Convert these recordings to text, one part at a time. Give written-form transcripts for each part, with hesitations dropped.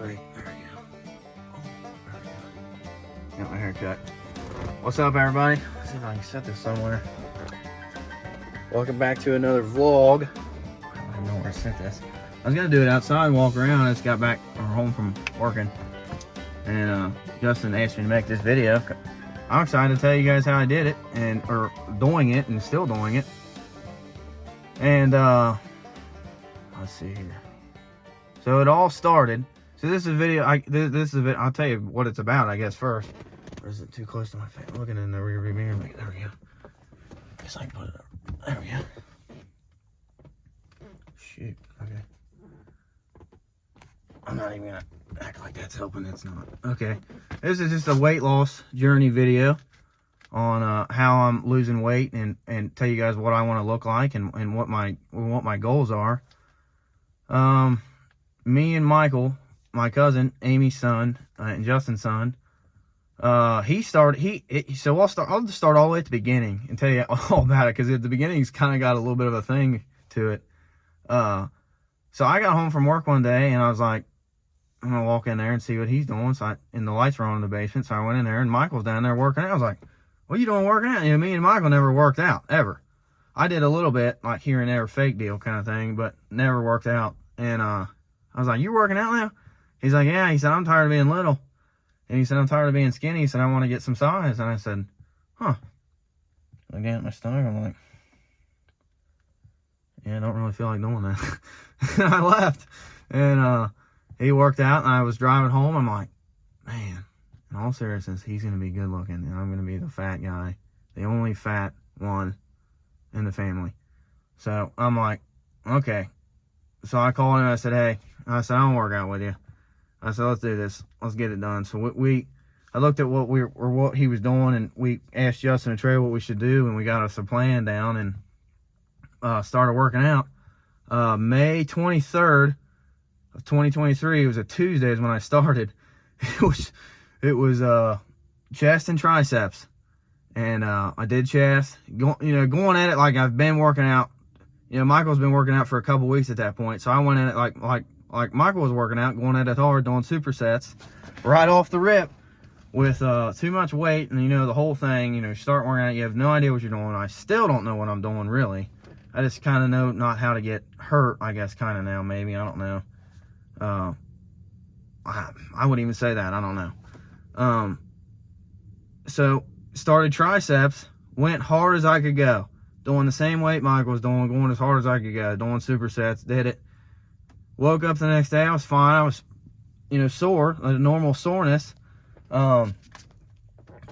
Right, there we go. Got my hair cut. What's up, everybody? Let's see if I can set this somewhere. Welcome back to another vlog. I don't even know where to set this. I was gonna do it outside and walk around. I just got back or home from working, and Justin asked me to make this video. I'm excited to tell you guys how I did it, or doing it, and still doing it. And let's see here. So it all started. So this is a video. This is a video. I'll tell you what it's about, I guess, first. Or is it too close to my face? I'm looking in the rear view mirror. There we go. Guess I can put it up. There we go. Shoot. Okay. I'm not even gonna act like that's helping. It's not. Okay. This is just a weight loss journey video on how I'm losing weight and tell you guys what I want to look like and what my goals are. Me and Michael, my cousin, Amy's son, and Justin's son, so I'll just start all the way at the beginning and tell you all about it, because at the beginning's kind of got a little bit of a thing to it. So I got home from work one day and I was like, I'm gonna walk in there and see what he's doing. So and the lights were on in the basement, so I went in there and Michael's down there working out. I was like, what are you doing working out? You know, me and Michael never worked out, ever. I did a little bit, like here and there, fake deal kind of thing, but never worked out. And I was like, you working out now? He's like, yeah. He said, I'm tired of being little. And he said, I'm tired of being skinny. He said, I want to get some size. And I said, huh. Looking at my stomach, I'm like, yeah, I don't really feel like doing that. And I left. And he worked out, and I was driving home. I'm like, man, in all seriousness, he's going to be good looking, and I'm going to be the fat guy, the only fat one in the family. So I'm like, okay. So I called him. I said, hey, I don't work out with you. I said, let's do this. Let's get it done. So I looked at what he was doing, and we asked Justin and Trey what we should do, and we got us a plan down and started working out. May 23rd of 2023, it was a Tuesday is when I started. It was chest and triceps, and I did chest. Going at it like I've been working out. You know, Michael's been working out for a couple weeks at that point, so I went at it like Michael was working out, going at it hard, doing supersets right off the rip with too much weight, and the whole thing. You start working out, you have no idea what you're doing. I still don't know what I'm doing, really. I just kind of know not how to get hurt, I guess, kind of now, maybe. I don't know. I wouldn't even say that. I don't know. So started triceps, went hard as I could go, doing the same weight Michael was doing, going as hard as I could go, doing supersets, did it. Woke up the next day, I was fine. I was, sore, a normal soreness. So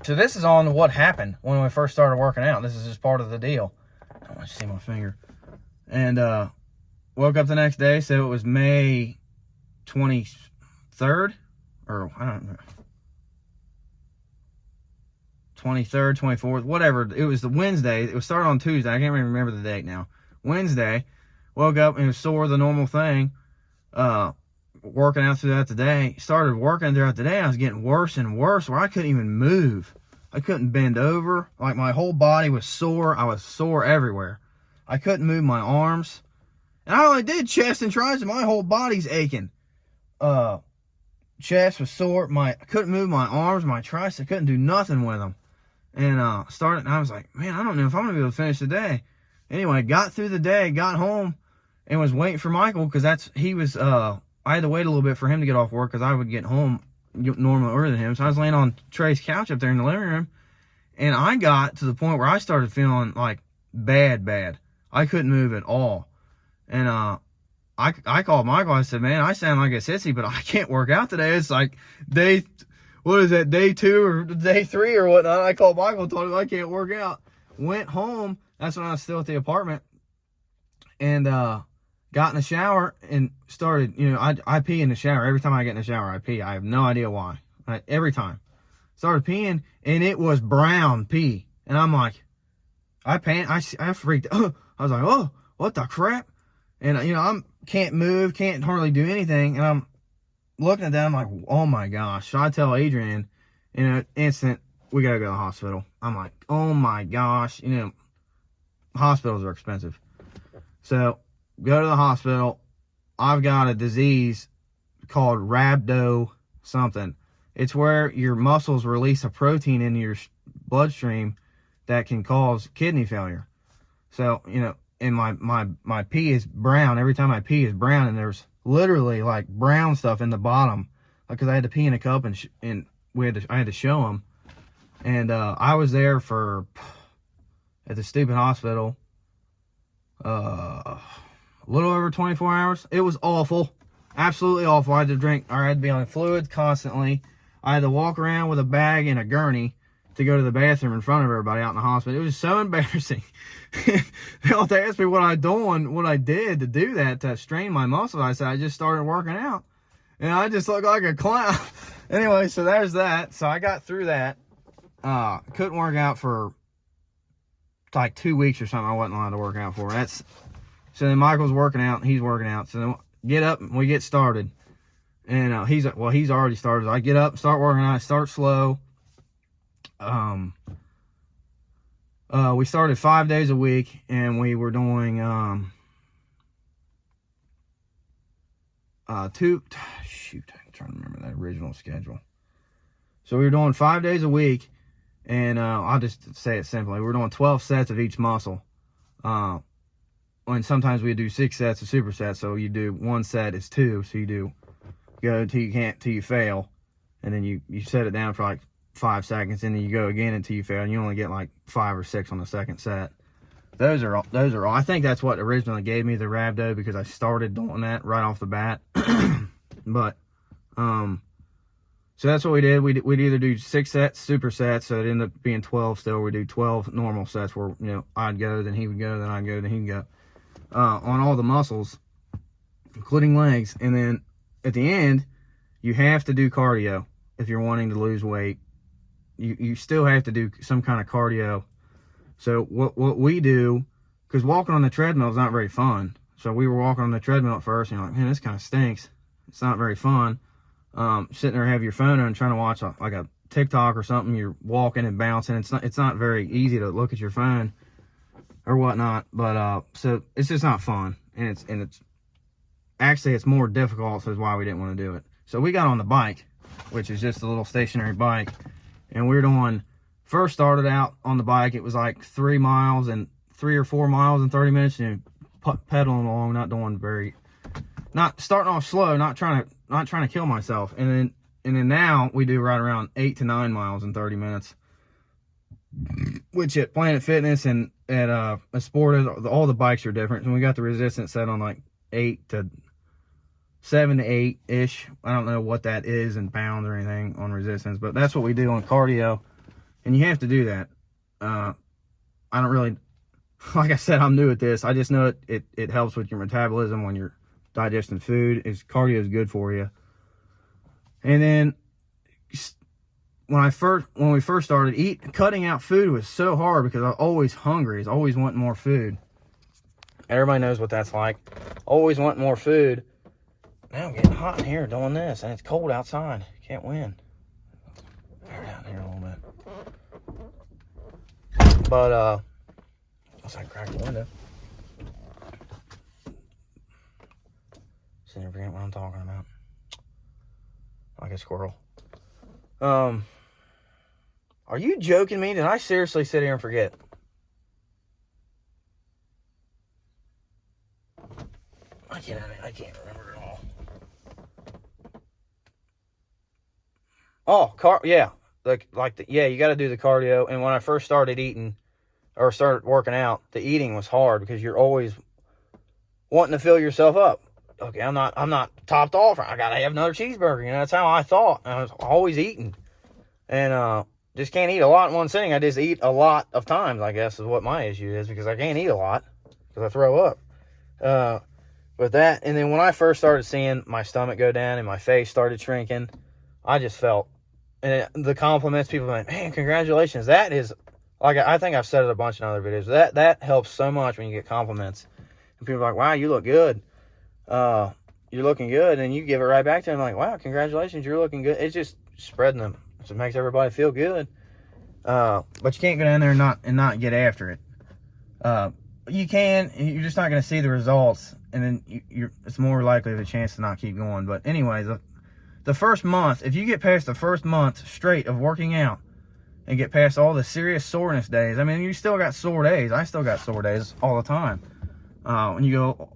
this is on what happened when we first started working out. This is just part of the deal. I don't want to see my finger. And woke up the next day, so it was May 23rd, or I don't know, 23rd, 24th, whatever. It was the Wednesday. It was started on Tuesday. I can't even remember the date now. Wednesday, woke up and was sore, the normal thing. Working out throughout the day. Started working throughout the day. I was getting worse and worse, where I couldn't even move. I couldn't bend over. Like, my whole body was sore. I was sore everywhere. I couldn't move my arms. And I only did chest and triceps. My whole body's aching. Chest was sore. I couldn't move my arms, my triceps. I couldn't do nothing with them. And and I was like, man, I don't know if I'm going to be able to finish the day. Anyway, got through the day, got home, and was waiting for Michael, because I had to wait a little bit for him to get off work, because I would get home normally earlier than him. So I was laying on Trey's couch up there in the living room, and I got to the point where I started feeling like bad. I couldn't move at all. And I called Michael. I said, man, I sound like a sissy, but I can't work out today. It's like day 2 or day 3 or whatnot. I called Michael and told him I can't work out. Went home. That's when I was still at the apartment. And got in the shower and started, I pee in the shower. Every time I get in the shower, I pee. I have no idea why. Every time. Started peeing, and it was brown pee. And I'm like, I freaked out. I was like, oh, what the crap? And, I can't move, can't hardly do anything. And I'm looking at that, I'm like, oh my gosh. So I tell Adrian, instant, we got to go to the hospital. I'm like, oh my gosh. Hospitals are expensive. So, go to the hospital. I've got a disease called Rhabdo something. It's where your muscles release a protein into your bloodstream that can cause kidney failure. So, you know, and my pee is brown. Every time I pee is brown, and there's literally like brown stuff in the bottom, because I had to pee in a cup, and I had to show them. And I was there at the stupid hospital a little over 24 hours. It was awful, absolutely awful. I had to be on fluids constantly. I had to walk around with a bag and a gurney to go to the bathroom in front of everybody out in the hospital. It was so embarrassing. They all asked me what I did to do that, to strain my muscles. I said I just started working out, and I just looked like a clown. Anyway, so there's that. So I got through that. Couldn't work out for like 2 weeks or something. I wasn't allowed to work out for. So then Michael's working out, and he's working out. So then get up and we get started. And he's already started. I get up, start working out, start slow. We started 5 days a week, and we were doing I'm trying to remember that original schedule. So we were doing 5 days a week, and I'll just say it simply. We were doing 12 sets of each muscle. And sometimes we do 6 sets of supersets. So you do 1 set is 2. So you go till you fail, and then you set it down for like 5 seconds, and then you go again until you fail, and you only get like 5 or 6 on the second set. Those are all. I think that's what originally gave me the Rhabdo, because I started doing that right off the bat. But so that's what we did. We'd either do 6 sets, supersets, so it ended up being 12 still. We do 12 normal sets where, you know, I'd go, then he would go, then I'd go, then he'd go, on all the muscles, including legs. And then at the end, you have to do cardio if you're wanting to lose weight. You still have to do some kind of cardio. So what we do, because walking on the treadmill is not very fun. So we were walking on the treadmill at first, and you're like, man, this kind of stinks. It's not very fun. Sitting there, have your phone on, trying to watch like a TikTok or something. You're walking and bouncing. It's not very easy to look at your phone or whatnot. But so it's just not fun, and it's actually it's more difficult. So that's why we didn't want to do it. So we got on the bike, which is just a little stationary bike, and first started out on the bike. It was like 3 or 4 miles in 30 minutes, and pedaling along, not starting off slow, not trying to kill myself. And then now we do right around 8 to 9 miles in 30 minutes, which at Planet Fitness and at a sport, all the bikes are different. And we got the resistance set on like 7 to 8 ish. I don't know what that is in pounds or anything on resistance, but that's what we do on cardio, and you have to do that. I don't really, like I said, I'm new at this. I just know it helps with your metabolism when you're digesting food. Cardio is good for you. And then when we first started cutting out food was so hard, because I was always hungry. I was always wanting more food. Everybody knows what that's like. Always wanting more food. Now I'm getting hot in here doing this, and it's cold outside. Can't win. Air down here a little bit. But let's crack the window. So you forget what I'm talking about. Like a squirrel. Are you joking me? Did I seriously sit here and forget? I can't remember at all. Oh, yeah. You got to do the cardio. And when I first started eating, or started working out, the eating was hard, because you're always wanting to fill yourself up. Okay, I'm not topped off. I gotta have another cheeseburger. You know, that's how I thought. I was always eating, and just can't eat a lot in one sitting. I just eat a lot of times, I guess, is what my issue is, because I can't eat a lot because I throw up. With that, and then when I first started seeing my stomach go down and my face started shrinking, I just felt, and the compliments, people were like, man, congratulations. That is, like, I think I've said it a bunch in other videos. That helps so much when you get compliments, and people are like, wow, you look good. You're looking good, and you give it right back to them like, wow, congratulations, you're looking good. It's just spreading them. It makes everybody feel good. But you can't go down there and not get after it. you can. You're just not going to see the results, and then it's more likely the chance to not keep going. But anyway, the first month, if you get past the first month straight of working out and get past all the serious soreness days, I mean, you still got sore days. I still got sore days all the time. When you go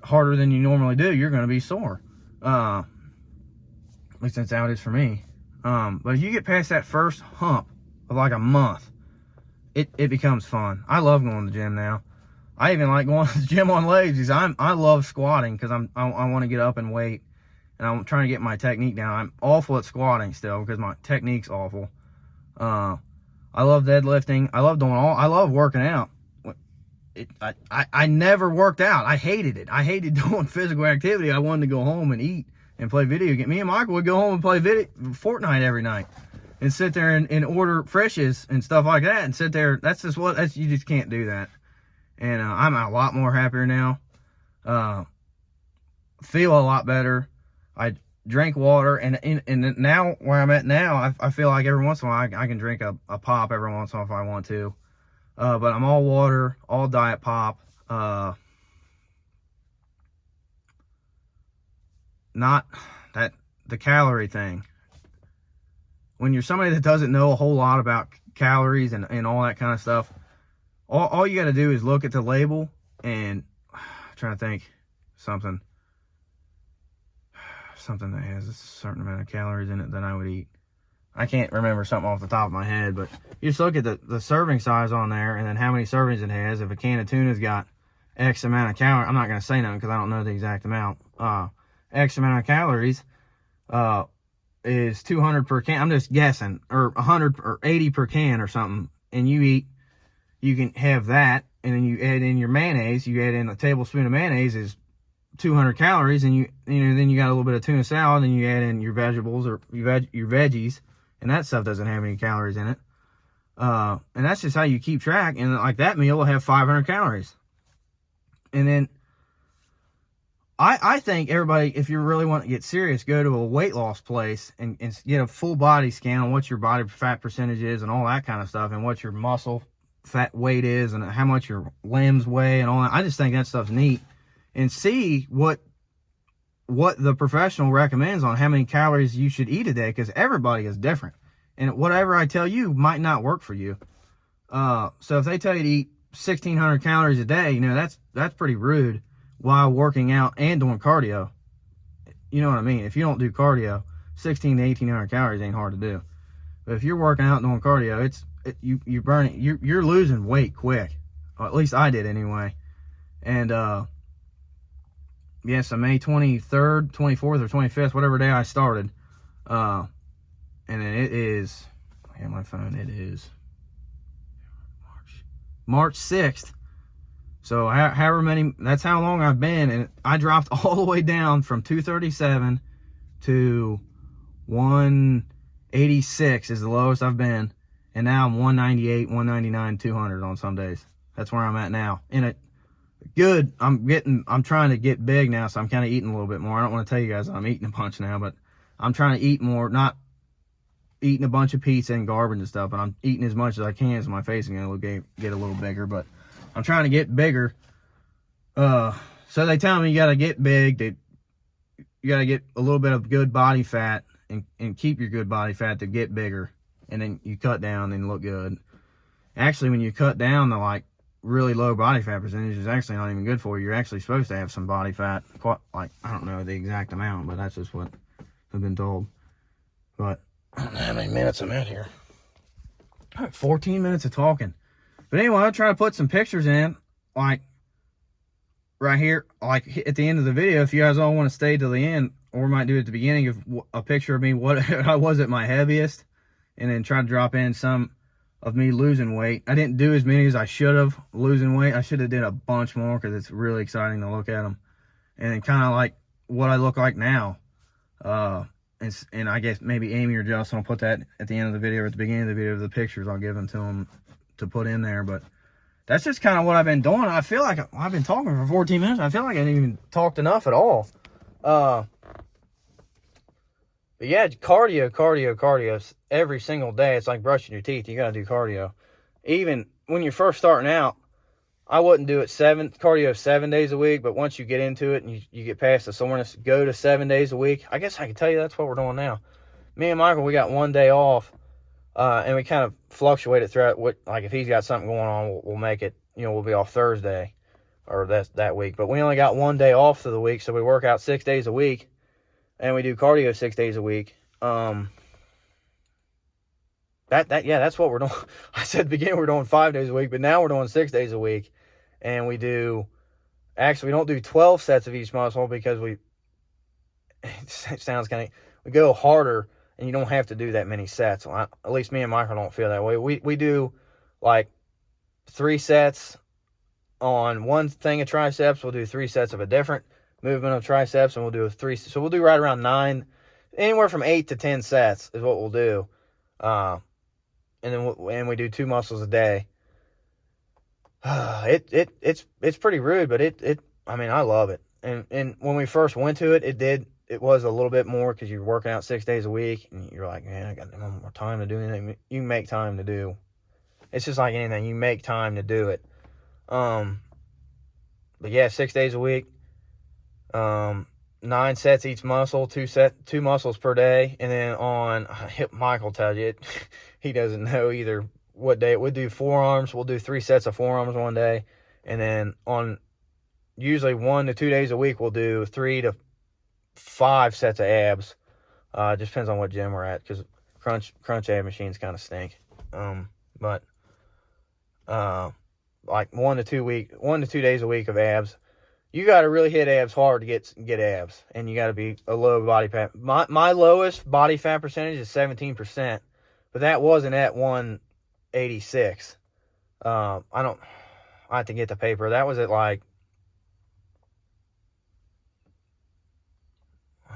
harder than you normally do, you're going to be sore. At least that's how it is for me. But if you get past that first hump of like a month, it becomes fun. I love going to the gym now. I even like going to the gym on legs because I love squatting because I want to get up and weight, and I'm trying to get my technique down. I'm awful at squatting still because my technique's awful. I love deadlifting. I love working out. I never worked out. I hated it. I hated doing physical activity. I wanted to go home and eat and play video games. Me and Michael would go home and play Fortnite every night and sit there and order freshes and stuff like that and sit there. You just can't do that. And I'm a lot more happier now. Feel a lot better. I drink water, and now where I'm at now, I feel like every once in a while I can drink a pop every once in a while if I want to. But I'm all water, all diet pop. Not the calorie thing. When you're somebody that doesn't know a whole lot about calories and all that kind of stuff, all you got to do is look at the label and I'm trying to think something that has a certain amount of calories in it that I would eat. I can't remember something off the top of my head, but you just look at the serving size on there and then how many servings it has. If a can of tuna's got X amount of calories, I'm not going to say nothing because I don't know the exact amount. X amount of calories is 200 per can. I'm just guessing, or 100 or 80 per can or something. And you can have that, and then you add in your mayonnaise. You add in a tablespoon of mayonnaise is 200 calories, and then you got a little bit of tuna salad, and you add in your vegetables or your veggies, and that stuff doesn't have any calories in it. And that's just how you keep track. And like that meal will have 500 calories. And then I think everybody, if you really want to get serious, go to a weight loss place and get a full body scan on what your body fat percentage is and all that kind of stuff, and what your muscle fat weight is and how much your limbs weigh and all that. I just think that stuff's neat. And see what the professional recommends on how many calories you should eat a day, because everybody is different. And whatever I tell you might not work for you. So if they tell you to eat 1,600 calories a day, that's pretty rude while working out and doing cardio. You know what I mean? If you don't do cardio, 1,600 to 1,800 calories ain't hard to do. But if you're working out and doing cardio, you're burning, you're losing weight quick. Or at least I did anyway. And so May 23rd, 24th, or 25th, whatever day I started. And then it is, I have my phone, it is March 6th. So however many, that's how long I've been. And I dropped all the way down from 237 to 186 is the lowest I've been. And now I'm 198, 199, 200 on some days. That's where I'm at now. I'm trying to get big now, so I'm kind of eating a little bit more. I don't want to tell you guys I'm eating a bunch now, but I'm trying to eat more, not eating a bunch of pizza and garbage and stuff, but I'm eating as much as I can so my face is going to get a little bigger. But I'm trying to get bigger. So they tell me you got to get big. You got to get a little bit of good body fat and keep your good body fat to get bigger. And then you cut down and look good. Actually, when you cut down the really low body fat percentage is actually not even good for you. You're actually supposed to have some body fat. I don't know the exact amount, but that's just what I've been told. But I don't know how many minutes I'm at here. 14 minutes of talking. But anyway, I'll try to put some pictures in, right here, at the end of the video. If you guys all want to stay till the end, or we might do it at the beginning of a picture of me, what I was at my heaviest, and then try to drop in some of me losing weight. I didn't do as many as I should have losing weight. I should have did a bunch more because it's really exciting to look at them. And then kind of like what I look like now. And I guess maybe Amy or Justin will put that at the end of the video or at the beginning of the video, the pictures. I'll give them to them to put in there. But that's just kind of what I've been doing. I feel like I've been talking for 14 minutes. I feel like I didn't even talked enough at all. But yeah, cardio every single day. It's like brushing your teeth. You got to do cardio. Even when you're first starting out, I wouldn't do it cardio 7 days a week, but once you get into it and you get past the soreness, go to 7 days a week. I guess I can tell you that's what we're doing now. Me and Michael, we got one day off, and we kind of fluctuate it throughout. Like if he's got something going on, we'll make it. We'll be off Thursday or that week. But we only got one day off for the week, so we work out 6 days a week, and we do cardio 6 days a week. That's what we're doing. I said at the beginning we're doing 5 days a week, but now we're doing 6 days a week. And we don't do 12 sets of each muscle because it sounds kind of, we go harder and you don't have to do that many sets. At least me and Michael don't feel that way. We do like 3 sets on one thing of triceps. We'll do 3 sets of a different movement of triceps, and we'll do so we'll do right around 9, anywhere from 8 to 10 sets is what we'll do. And then we do 2 muscles a day. It's pretty rude, but I mean, I love it. And when we first went to it was a little bit more because you're working out 6 days a week and you're like, man, I got no more time to do anything. You make time to do. It's just like anything. You make time to do it. But yeah, 6 days a week, 9 sets each muscle, 2 muscles per day. And then on Michael tells you he doesn't know either what day. We'll do forearms. We'll do 3 sets of forearms one day. And then on usually 1 to 2 days a week, we'll do 3 to 5 sets of abs. Just depends on what gym we're at, because crunch ab machines kind of stink. But like 1 to 2 days a week of abs. You got to really hit abs hard to get abs, and you got to be a low body fat. My lowest body fat percentage is 17%, but that wasn't at 186. I have to get the paper. That was at like,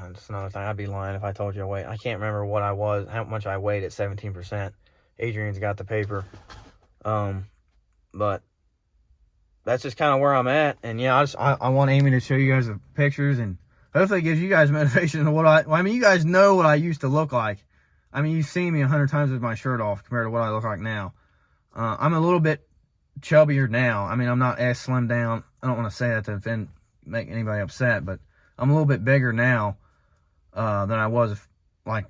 that's another thing. I'd be lying if I told you I weighed. I can't remember how much I weighed at 17%. Adrian's got the paper. But that's just kind of where I'm at. And yeah, I want Amy to show you guys the pictures, and hopefully it gives you guys motivation to I mean, you guys know what I used to look like. I mean, you've seen me 100 times with my shirt off compared to what I look like now. I'm a little bit chubbier now. I mean, I'm not as slimmed down. I don't want to say that to make anybody upset, but I'm a little bit bigger now than I was like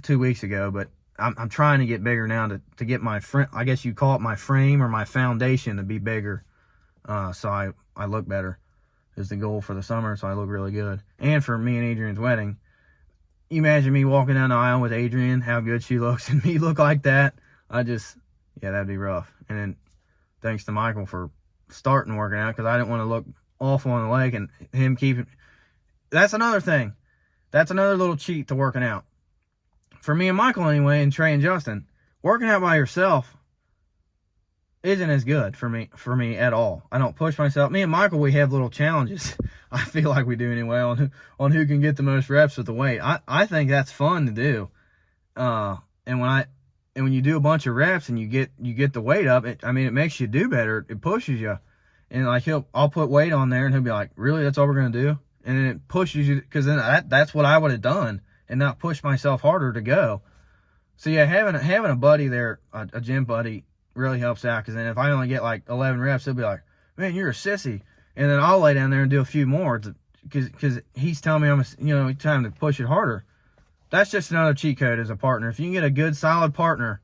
2 weeks ago. But I'm trying to get bigger now to get my I guess you call it my frame or my foundation to be bigger. So I look better is the goal for the summer. So I look really good. And for me and Adrian's wedding, you imagine me walking down the aisle with Adrian, how good she looks, and me look like that. Yeah, that'd be rough. And then thanks to Michael for starting working out, because I didn't want to look awful on the leg, and him keeping. That's another thing. That's another little cheat to working out. For me and Michael anyway, and Trey and Justin, working out by yourself isn't as good for me at all. I don't push myself. Me and Michael, we have little challenges. I feel like we do anyway on who can get the most reps with the weight. I think that's fun to do. And when you do a bunch of reps and you get the weight up, it makes you do better. It pushes you. And like I'll put weight on there and he'll be like, really, that's all we're gonna do? And then it pushes you, because then that's what I would have done and not push myself harder to go. So yeah, having a buddy there, a gym buddy, really helps out, because then if I only get like 11 reps, he'll be like, man, you're a sissy. And then I'll lay down there and do a few more because he's telling me time to push it harder. That's just another cheat code as a partner. If you can get a good, solid partner,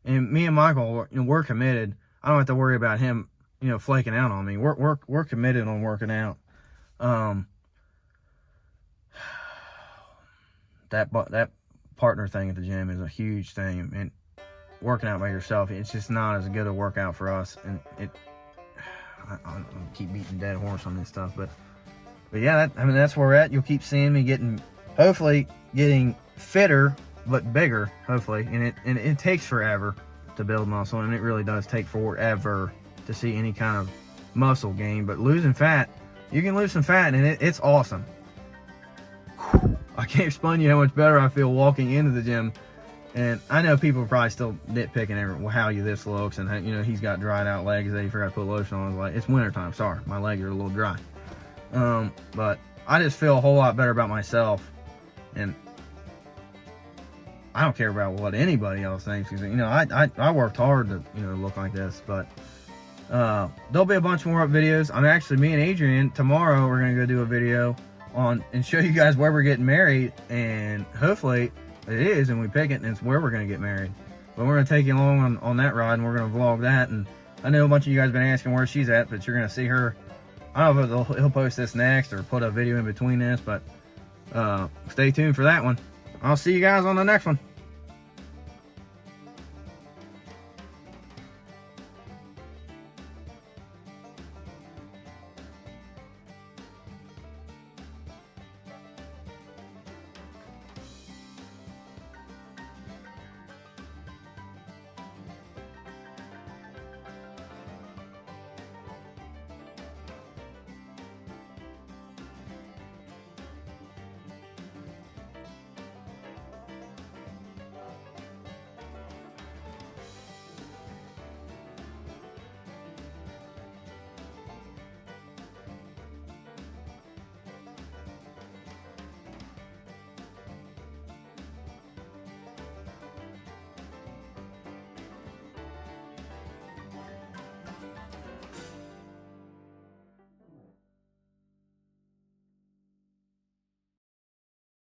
and me and Michael, we're committed. I don't have to worry about him, flaking out on me. We're committed on working out. That partner thing at the gym is a huge thing, and working out by yourself, it's just not as good a workout for us. And I keep beating dead horse on this stuff, but yeah, that's where we're at. You'll keep seeing me hopefully getting fitter but bigger, hopefully. And it takes forever to build muscle, and it really does take forever to see any kind of muscle gain. But losing fat, you can lose some fat, and it's awesome. I can't explain to you how much better I feel walking into the gym. And I know people are probably still nitpicking how this looks, and how, he's got dried out legs that he forgot to put lotion on. Like, it's wintertime, sorry, my legs are a little dry. But I just feel a whole lot better about myself, and I don't care about what anybody else thinks, because I worked hard to look like this. But There'll be a bunch more videos. I'm actually, me and Adrian, tomorrow we're going to go do a video on and show you guys where we're getting married, and hopefully it is, and we pick it, and it's where we're going to get married. But we're going to take you along on that ride, and we're going to vlog that. And I know a bunch of you guys have been asking where she's at, but you're going to see her. I don't know if he'll post this next or put a video in between this, but stay tuned for that one. I'll see you guys on the next one.